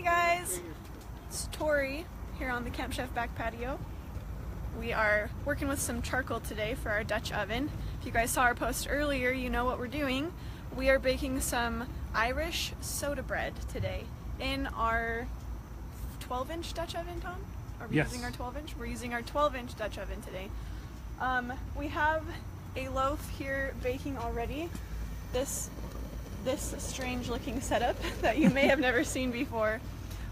guys, it's Tori here on the Camp Chef back patio. We are working with some charcoal today for our Dutch oven. If you guys saw our post earlier, you know what we're doing. We are baking some Irish soda bread today in our 12-inch Dutch oven, Tom? Are we using our 12-inch? We're using our 12-inch Dutch oven today. We have a loaf here baking already. This strange looking setup that you may have never seen before.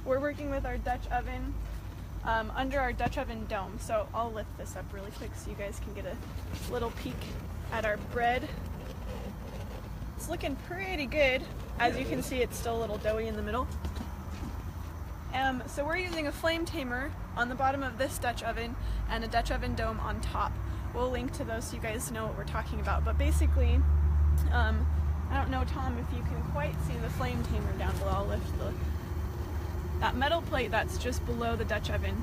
We're working with our Dutch oven under our Dutch oven dome. So I'll lift this up really quick so you guys can get a little peek at our bread. It's looking pretty good. As you can see, it's still a little doughy in the middle. So we're using a flame tamer on the bottom of this Dutch oven and a Dutch oven dome on top. We'll link to those so you guys know what we're talking about. But basically, I don't know, Tom, if you can quite see the flame tamer down below. I'll lift that metal plate that's just below the Dutch oven.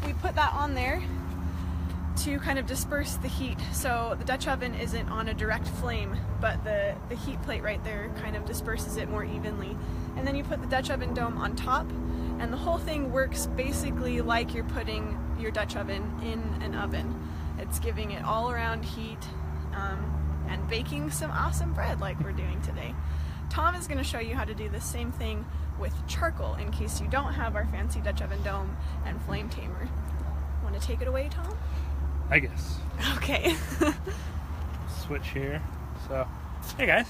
We put that on there to kind of disperse the heat. So the Dutch oven isn't on a direct flame, but the heat plate right there kind of disperses it more evenly. And then you put the Dutch oven dome on top, and the whole thing works basically like you're putting your Dutch oven in an oven. It's giving it all around heat and baking some awesome bread like we're doing today. Tom is going to show you how to do the same thing with charcoal in case you don't have our fancy Dutch oven dome and flame tamer. Want to take it away, Tom? I guess. Okay. Switch here. So, hey guys.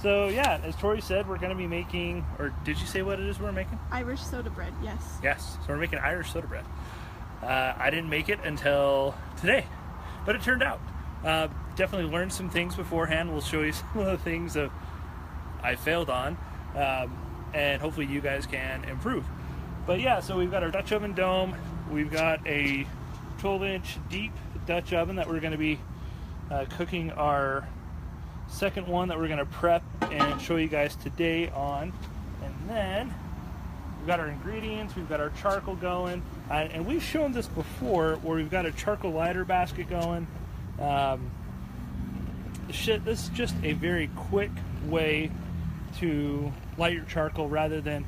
So yeah, as Tori said, we're going to be making, or did you say what it is we're making? Irish soda bread, yes. Yes, so we're making Irish soda bread. I didn't make it until today, but it turned out. Definitely learned some things beforehand. We'll show you some of the things that I failed on, and hopefully you guys can improve. But yeah, so we've got our Dutch oven dome. We've got a 12-inch deep Dutch oven that we're going to be cooking our second one that we're going to prep and show you guys today on. And then we've got our ingredients, we've got our charcoal going, and we've shown this before where we've got a charcoal lighter basket going. This is just a very quick way to light your charcoal rather than,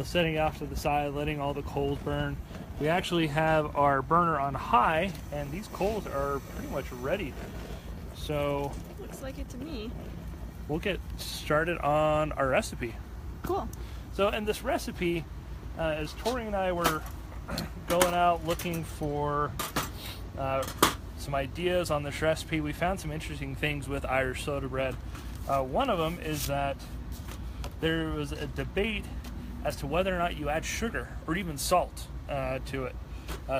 setting it off to the side, letting all the coals burn. We actually have our burner on high, and these coals are pretty much ready. So looks like it to me. We'll get started on our recipe. Cool. So in this recipe, as Tori and I were going out looking for some ideas on this recipe, we found some interesting things with Irish soda bread. One of them is that there was a debate as to whether or not you add sugar or even salt to it.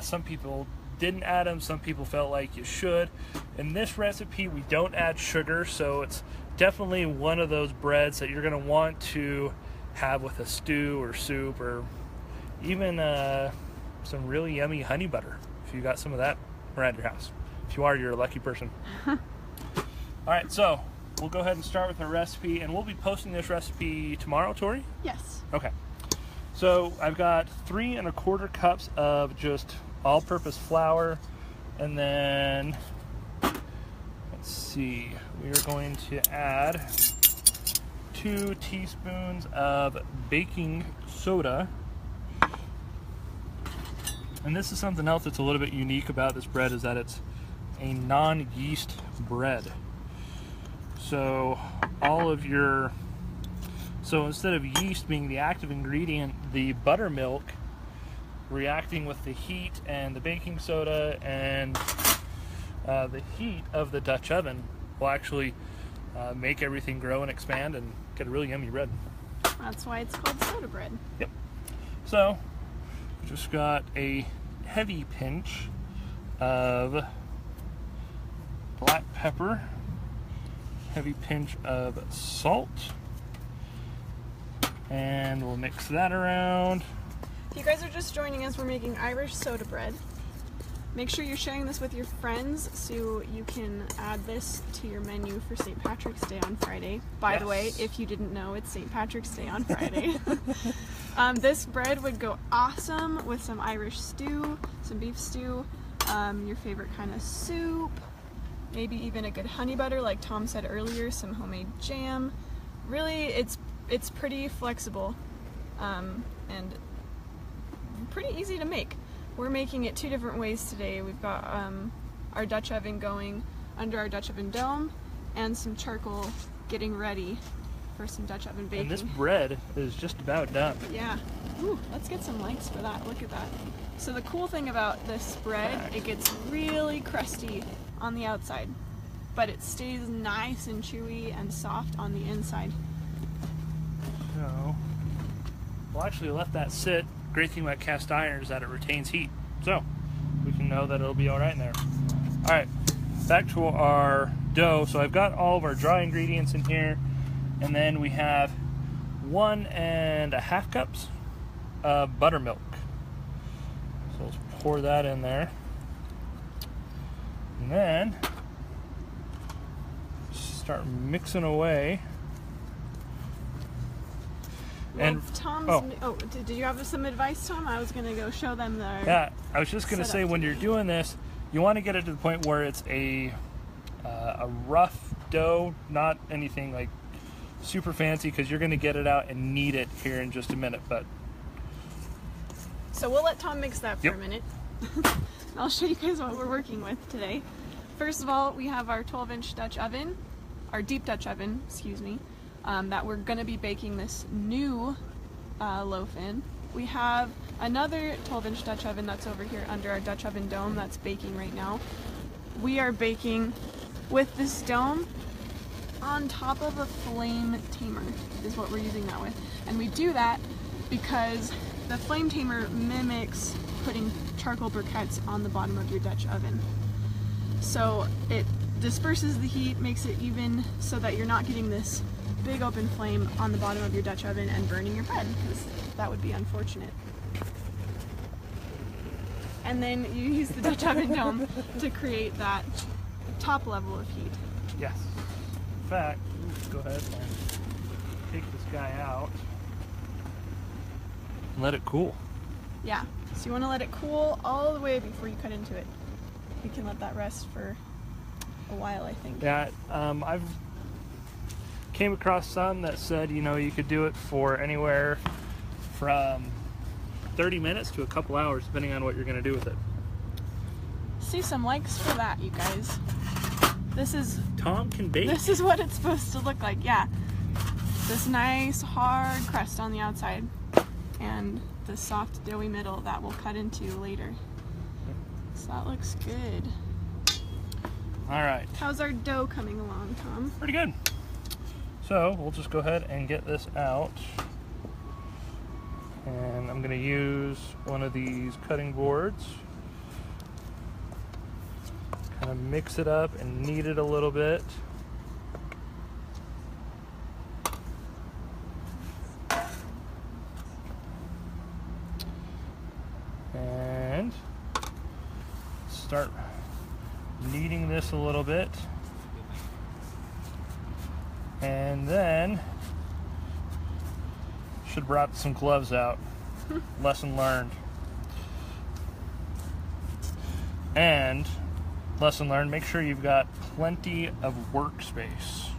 Some people didn't add them, some people felt like you should. In this recipe, we don't add sugar, so it's definitely one of those breads that you're going to want to have with a stew or soup, or even some really yummy honey butter if you got some of that around your house. If you are, you're a lucky person. Alright, so we'll go ahead and start with our recipe, and we'll be posting this recipe tomorrow, Tori? Yes. Okay. So I've got 3 1/4 cups of just all-purpose flour, and then let's see, we are going to add 2 teaspoons of baking soda. And this is something else that's a little bit unique about this bread, is that it's a non-yeast bread. So instead of yeast being the active ingredient, the buttermilk reacting with the heat and the baking soda and the heat of the Dutch oven will actually make everything grow and expand and get a really yummy bread. That's why it's called soda bread. Yep. So just got a heavy pinch of black pepper, heavy pinch of salt, and we'll mix that around. If you guys are just joining us, we're making Irish soda bread. Make sure you're sharing this with your friends so you can add this to your menu for St. Patrick's Day on Friday. By the way, if you didn't know, it's St. Patrick's Day on Friday. This bread would go awesome with some Irish stew, some beef stew, your favorite kind of soup, maybe even a good honey butter like Tom said earlier, some homemade jam. Really, it's it's pretty flexible and pretty easy to make. We're making it 2 different ways today. We've got our Dutch oven going under our Dutch oven dome and some charcoal getting ready for some Dutch oven baking. And this bread is just about done. Yeah. Ooh, let's get some likes for that. Look at that. So the cool thing about this bread, it gets really crusty on the outside, but it stays nice and chewy and soft on the inside. So, we'll actually let that sit. Great thing about cast iron is that it retains heat. So, we can know that it'll be all right in there. All right, back to our dough. So I've got all of our dry ingredients in here, and then we have 1.5 cups of buttermilk. So let's pour that in there. And then start mixing away. Well, And Tom's, did you have some advice, Tom? I was going to go show them the... Yeah, I was just going to say, when you're doing this, you want to get it to the point where it's a rough dough, not anything like super fancy, because you're going to get it out and knead it here in just a minute. But so we'll let Tom mix that for a minute. I'll show you guys what we're working with today. First of all, we have our 12-inch Dutch oven, our deep Dutch oven, excuse me, that we're going to be baking this new loaf in. We have another 12-inch Dutch oven that's over here under our Dutch oven dome that's baking right now. We are baking with this dome on top of a flame tamer is what we're using that with. And we do that because the flame tamer mimics putting charcoal briquettes on the bottom of your Dutch oven. So it disperses the heat, makes it even so that you're not getting this big open flame on the bottom of your Dutch oven and burning your bread, because that would be unfortunate. And then you use the Dutch oven dome to create that top level of heat. yes, in fact, let's go ahead and take this guy out and let it cool. Yeah, so you want to let it cool all the way before you cut into it. You can let that rest for a while, I think. Yeah, I've came across some that said, you know, you could do it for anywhere from 30 minutes to a couple hours, depending on what you're going to do with it. See some likes for that, you guys. This is Tom can bake. This is what it's supposed to look like, yeah. This nice hard crust on the outside and the soft doughy middle that we'll cut into later. So that looks good. All right. How's our dough coming along, Tom? Pretty good. So we'll just go ahead and get this out. And I'm going to use one of these cutting boards. Kind of mix it up and knead it a little bit. And start kneading this a little bit. And then should have brought some gloves out. Lesson learned. And lesson learned, make sure you've got plenty of workspace.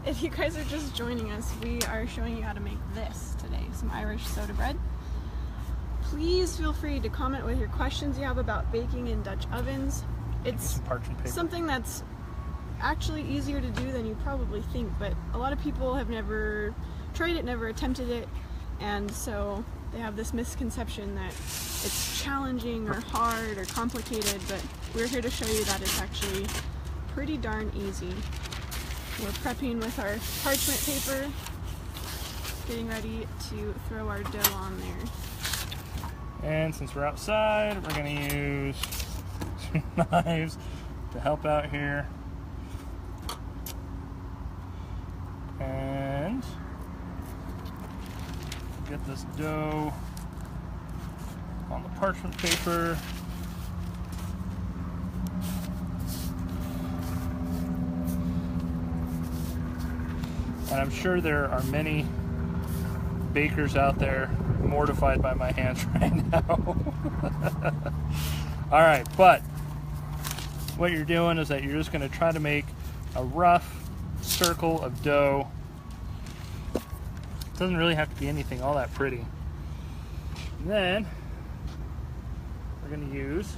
If you guys are just joining us, we are showing you how to make this today, some Irish soda bread. Please feel free to comment with your questions you have about baking in Dutch ovens. It's Some parchment paper. something that's actually easier to do than you probably think, but a lot of people have never tried it, never attempted it, and so they have this misconception that it's challenging or hard or complicated, but we're here to show you that it's actually pretty darn easy. We're prepping with our parchment paper, getting ready to throw our dough on there. And since we're outside, we're going to use some knives to help out here. And get this dough on the parchment paper. And I'm sure there are many bakers out there mortified by my hands right now. All right, but what you're doing is that you're just going to try to make a rough circle of dough doesn't really have to be anything all that pretty. And then we're going to use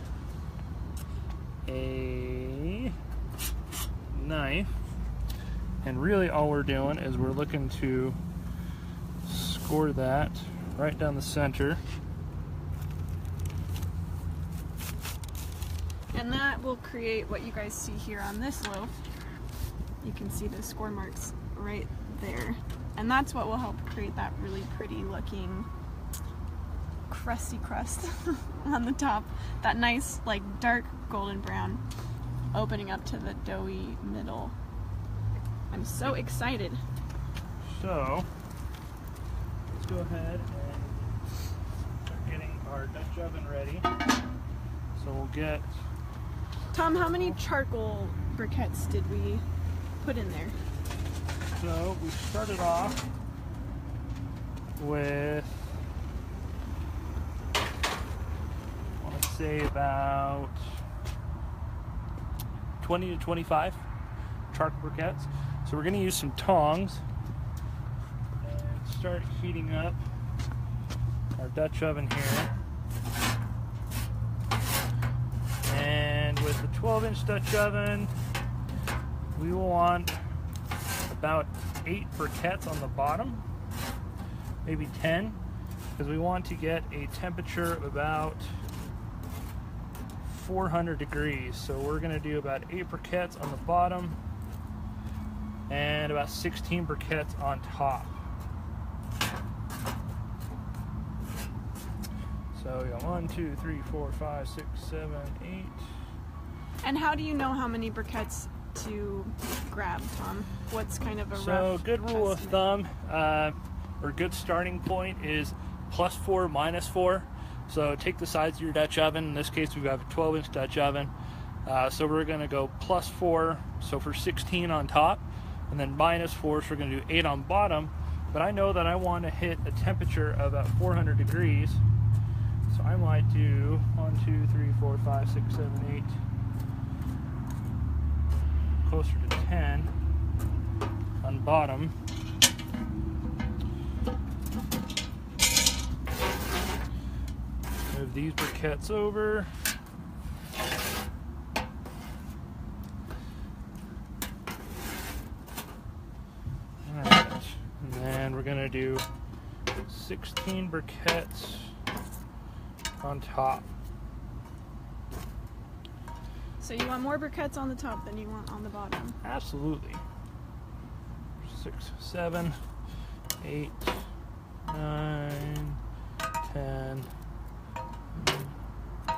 a knife, and really all we're doing is we're looking to score that right down the center. And that will create what you guys see here on this loaf. You can see the score marks right there. And that's what will help create that really pretty looking crusty crust on the top. That nice, like, dark golden brown opening up to the doughy middle. I'm so excited. So let's go ahead and start getting our Dutch oven ready. So we'll get... Tom, how many charcoal briquettes did we put in there? So we started off with, I want to say about 20 to 25 charcoal briquettes. So we're going to use some tongs and start heating up our Dutch oven here. And with the 12-inch Dutch oven, we will want about 8 briquettes on the bottom, maybe 10, because we want to get a temperature of about 400 degrees. So we're going to do about 8 briquettes on the bottom and about 16 briquettes on top. So we got 1, 2, 3, 4, 5, 6, 7, 8. And how do you know how many briquettes to grab, Tom? What's kind of a rough So good rule estimate? of thumb, or good starting point is +4, -4. So take the size of your Dutch oven. In this case, we have a 12-inch Dutch oven. So we're going to go +4, so for 16 on top, and then -4, so we're going to do 8 on bottom. But I know that I want to hit a temperature of about 400 degrees. So I might do 1, 2, 3, 4, 5, 6, 7, 8, closer to 10 on bottom. Move these briquettes over. Alright, and then we're going to do 16 briquettes on top. So you want more briquettes on the top than you want on the bottom? Absolutely. 6, 7, 8, 9, 10,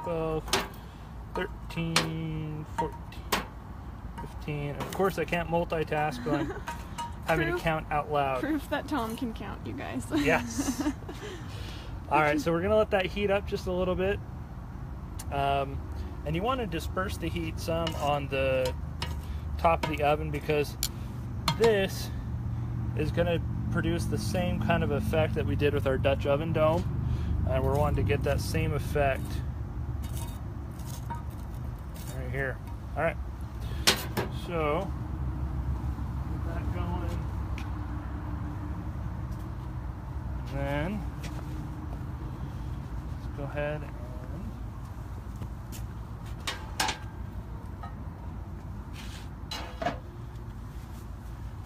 12, 13, 14, 15. Of course, I can't multitask, but I'm having to count out loud. Proof that Tom can count, you guys. Yes. All right, so we're going to let that heat up just a little bit. And you want to disperse the heat some on the top of the oven, because this is going to produce the same kind of effect that we did with our Dutch oven dome. And we're wanting to get that same effect right here. All right, so get that going. And then let's go ahead and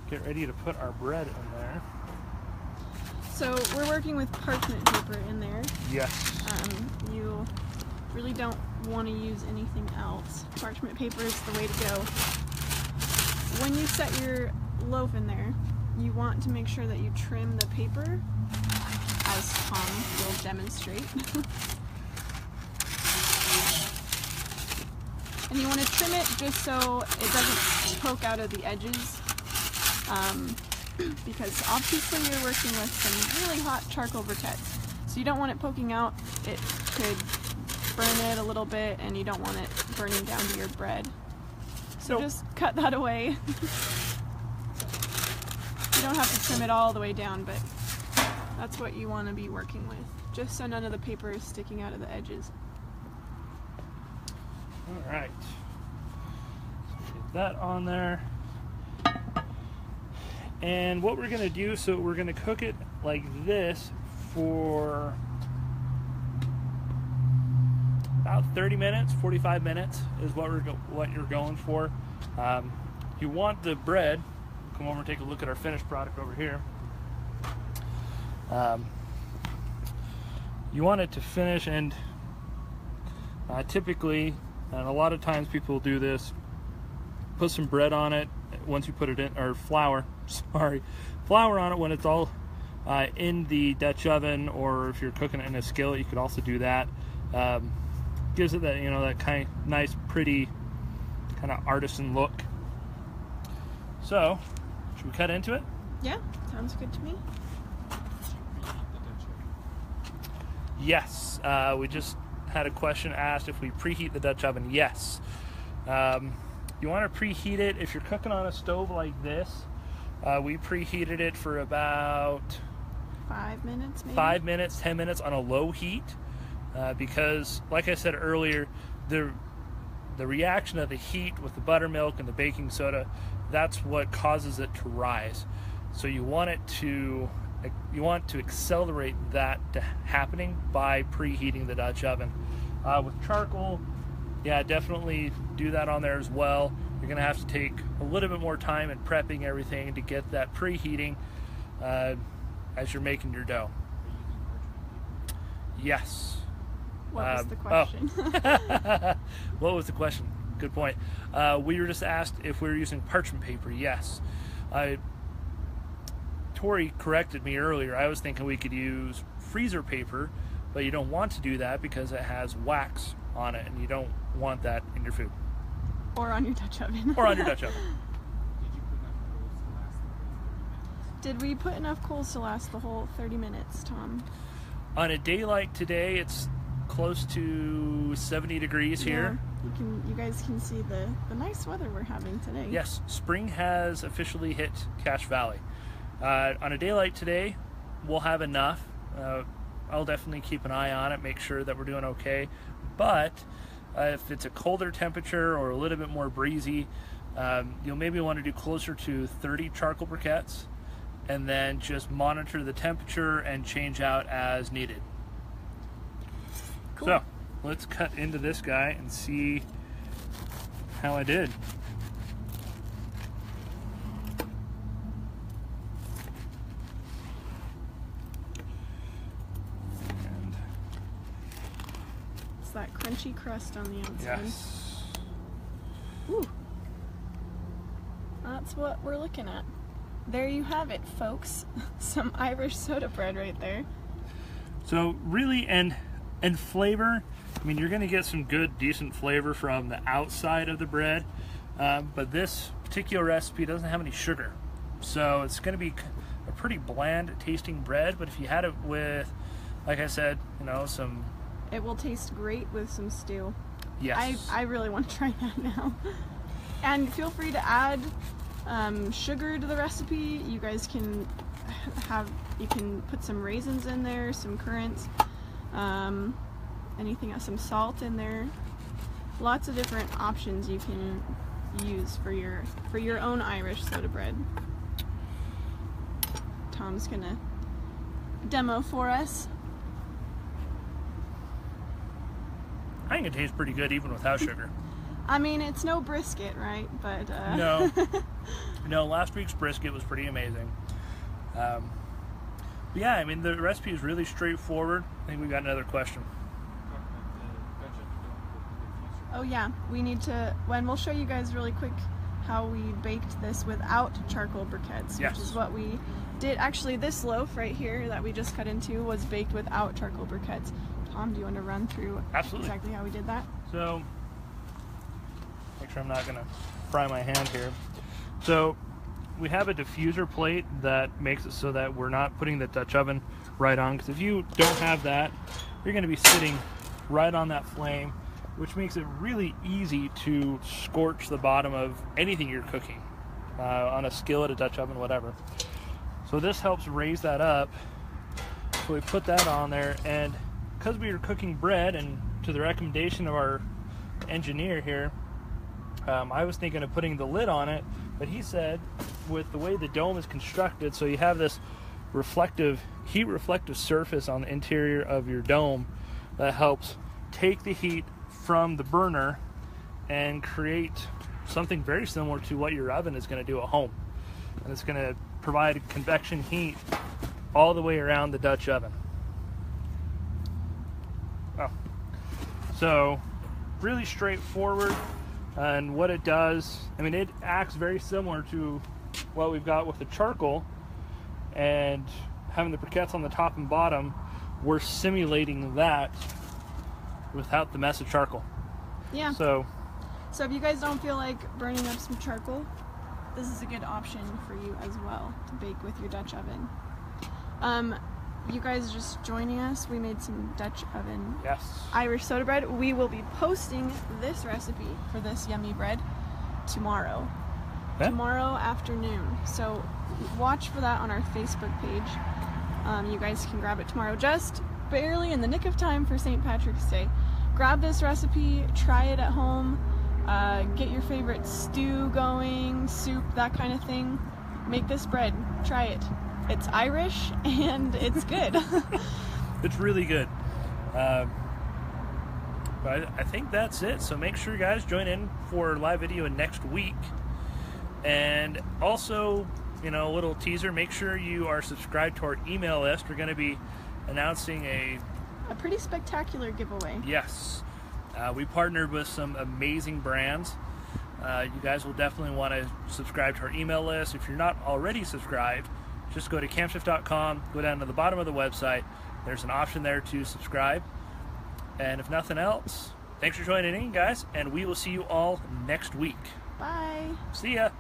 get ready to put our bread in there. So we're working with parchment paper in there. Yes. You really don't want to use anything else. Parchment paper is the way to go. When you set your loaf in there, you want to make sure that you trim the paper, as Tom will demonstrate. And you want to trim it just so it doesn't poke out of the edges. Because obviously you're working with some really hot charcoal briquettes. So you don't want it poking out. It could burn it a little bit, and you don't want it burning down to your bread. So Nope. just cut that away. You don't have to trim it all the way down, but that's what you want to be working with. Just so none of the paper is sticking out of the edges. All right. So get that on there. And what we're going to do, so we're going to cook it like this for about 30 minutes, 45 minutes is what you're going for. You want the bread, come over and take a look at our finished product over here. You want it to finish, and typically, and a lot of times people do this, put some bread on it once you put it in, or flour, flour on it when it's all in the Dutch oven, or if you're cooking it in a skillet, you could also do that. Gives it that, that kind of nice, pretty, kind of artisan look. So, should we cut into it? Yeah, sounds good to me. Yes, we just had a question asked if we preheat the Dutch oven. Yes. You want to preheat it if you're cooking on a stove like this. We preheated it for about 5 minutes, maybe? 5 minutes, 10 minutes on a low heat, because, like I said earlier, the reaction of the heat with the buttermilk and the baking soda, that's what causes it to rise. So you want to accelerate that to happening by preheating the Dutch oven. With charcoal, yeah, definitely do that on there as well. You're going to have to take a little bit more time in prepping everything to get that preheating as you're making your dough. Yes. What was the question? What was the question? Good point. We were just asked if we were using parchment paper. Yes. Tori corrected me earlier. I was thinking we could use freezer paper, but you don't want to do that because it has wax on it, and you don't want that in your food. Or on your Dutch oven. Or on your Dutch oven. Did we put enough coals to last the whole 30 minutes, Tom? On a day like today, it's close to 70 degrees here. You guys can see the nice weather we're having today. Yes, spring has officially hit Cache Valley. On a day like today, we'll have enough. I'll definitely keep an eye on it, make sure that we're doing okay. But if it's a colder temperature or a little bit more breezy, you'll maybe want to do closer to 30 charcoal briquettes, and then just monitor the temperature and change out as needed. Cool. So let's cut into this guy and see how I did. It's that crunchy crust on the outside. Yes. Ooh. That's what we're looking at. There you have it, folks. Some Irish soda bread right there. So really, and flavor, I mean, you're going to get some good, decent flavor from the outside of the bread, but this particular recipe doesn't have any sugar. So it's going to be a pretty bland tasting bread, but if you had it with, like I said, some... It will taste great with some stew. Yes. I really want to try that now. And feel free to add sugar to the recipe. You guys can you can put some raisins in there, some currants, anything else, some salt in there. Lots of different options you can use for your own Irish soda bread. Tom's gonna demo for us. I think it tastes pretty good even without sugar. I mean, it's no brisket, right? But no, last week's brisket was pretty amazing. But yeah, I mean, the recipe is really straightforward. I think we got another question. Oh yeah, we need to, when we'll show you guys really quick how we baked this without charcoal briquettes, yes, which is what we did. Actually, this loaf right here that we just cut into was baked without charcoal briquettes. Tom, do you want to run through exactly how we did that? So, make sure I'm not going to fry my hand here. So, we have a diffuser plate that makes it so that we're not putting the Dutch oven right on, because if you don't have that, you're going to be sitting right on that flame, which makes it really easy to scorch the bottom of anything you're cooking, on a skillet, a Dutch oven, whatever. So this helps raise that up. So we put that on there, and because we were cooking bread, and to the recommendation of our engineer here, I was thinking of putting the lid on it, but he said with the way the dome is constructed, so you have this heat reflective surface on the interior of your dome that helps take the heat from the burner and create something very similar to what your oven is going to do at home. And it's going to provide convection heat all the way around the Dutch oven. Oh. So really straightforward, and what it does, I mean, it acts very similar to what we've got with the charcoal, and having the briquettes on the top and bottom, we're simulating that without the mess of charcoal. Yeah. So if you guys don't feel like burning up some charcoal, this is a good option for you as well to bake with your Dutch oven. You guys just joining us, we made some Dutch oven Irish soda bread. We will be posting this recipe for this yummy bread tomorrow. Tomorrow afternoon. So watch for that on our Facebook page. You guys can grab it tomorrow, just barely in the nick of time for St. Patrick's Day. Grab this recipe, try it at home, get your favorite stew going, soup, that kind of thing. Make this bread, try it. It's Irish and it's good. It's really good. But I think that's it. So make sure you guys join in for a live video next week. And also, you know, a little teaser, make sure you are subscribed to our email list. We're going to be announcing a pretty spectacular giveaway. Yes. We partnered with some amazing brands. You guys will definitely want to subscribe to our email list. If you're not already subscribed, just go to campchef.com, go down to the bottom of the website. There's an option there to subscribe. And if nothing else, thanks for joining in, guys, and we will see you all next week. Bye. See ya.